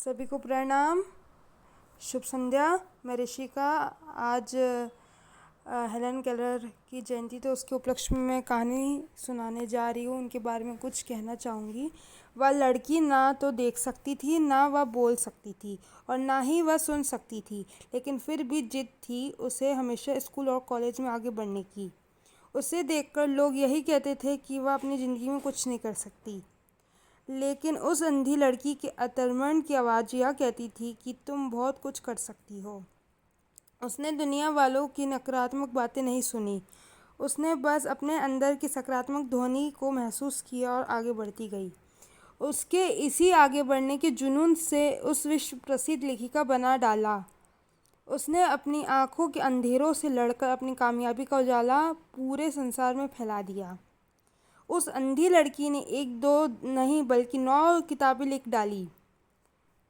सभी को प्रणाम। शुभ संध्या। मैं ऋषिका। आज हेलन केलर की जयंती, तो उसके उपलक्ष्य में मैं कहानी सुनाने जा रही हूँ। उनके बारे में कुछ कहना चाहूँगी। वह लड़की ना तो देख सकती थी, ना वह बोल सकती थी, और ना ही वह सुन सकती थी, लेकिन फिर भी जिद थी उसे हमेशा स्कूल और कॉलेज में आगे बढ़ने की। उसे देखकर लोग यही कहते थे कि वह अपनी ज़िंदगी में कुछ नहीं कर सकती, लेकिन उस अंधी लड़की के अंतर्मन की आवाज़ यह कहती थी कि तुम बहुत कुछ कर सकती हो। उसने दुनिया वालों की नकारात्मक बातें नहीं सुनी। उसने बस अपने अंदर की सकारात्मक ध्वनि को महसूस किया और आगे बढ़ती गई। उसके इसी आगे बढ़ने के जुनून से उस विश्व प्रसिद्ध लेखिका बना डाला। उसने अपनी आँखों के अंधेरों से लड़कर अपनी कामयाबी का उजाला पूरे संसार में फैला दिया। उस अंधी लड़की ने एक दो नहीं बल्कि 9 किताबें लिख डाली।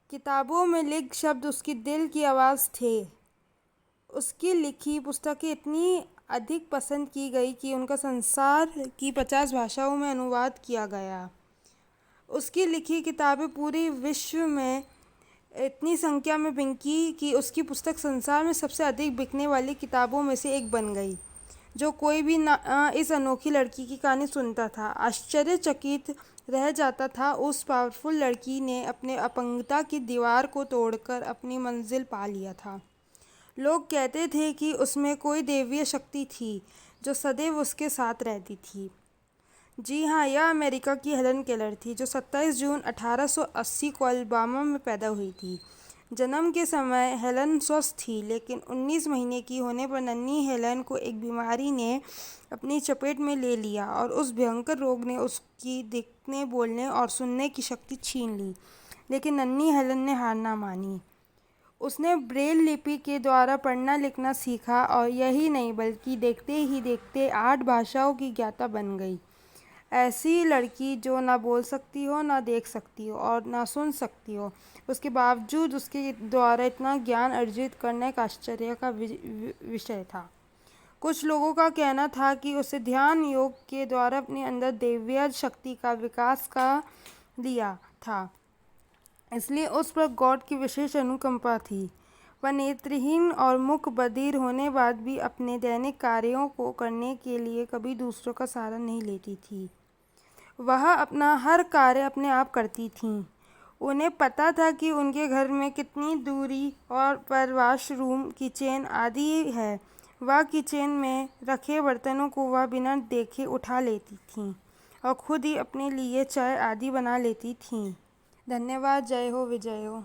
किताबों में लिखे शब्द उसकी दिल की आवाज़ थे। उसकी लिखी पुस्तकें इतनी अधिक पसंद की गई कि उनका संसार की 50 भाषाओं में अनुवाद किया गया। उसकी लिखी किताबें पूरे विश्व में इतनी संख्या में बिकी कि उसकी पुस्तक संसार में सबसे अधिक बिकने वाली किताबों में से एक बन गई। जो कोई भी इस अनोखी लड़की की कहानी सुनता था, आश्चर्यचकित रह जाता था। उस पावरफुल लड़की ने अपने अपंगता की दीवार को तोड़कर अपनी मंजिल पा लिया था। लोग कहते थे कि उसमें कोई दैवीय शक्ति थी जो सदैव उसके साथ रहती थी। जी हाँ, यह अमेरिका की हेलन केलर थी, जो 27 जून 1880 को अल्बामा में पैदा हुई थी। जन्म के समय हेलन स्वस्थ थी, लेकिन 19 महीने की होने पर नन्ही हेलन को एक बीमारी ने अपनी चपेट में ले लिया, और उस भयंकर रोग ने उसकी देखने, बोलने और सुनने की शक्ति छीन ली। लेकिन नन्ही हेलन ने हार ना मानी। उसने ब्रेल लिपि के द्वारा पढ़ना लिखना सीखा, और यही नहीं बल्कि देखते ही देखते 8 भाषाओं की ज्ञाता बन गई। ऐसी लड़की जो ना बोल सकती हो, ना देख सकती हो और ना सुन सकती हो, उसके बावजूद उसके द्वारा इतना ज्ञान अर्जित करना एक आश्चर्य का विषय था। कुछ लोगों का कहना था कि उसे ध्यान योग के द्वारा अपने अंदर दैवीय शक्ति का विकास का लिया था, इसलिए उस पर गॉड की विशेष अनुकंपा थी। वह नेत्रहीन और मुख बधिर होने बाद भी अपने दैनिक कार्यों को करने के लिए कभी दूसरों का सहारा नहीं लेती थी। वह अपना हर कार्य अपने आप करती थीं। उन्हें पता था कि उनके घर में कितनी दूरी और पर वॉशरूम, किचन आदि है। वह किचन में रखे बर्तनों को वह बिना देखे उठा लेती थीं और खुद ही अपने लिए चाय आदि बना लेती थीं। धन्यवाद। जय हो, विजय हो।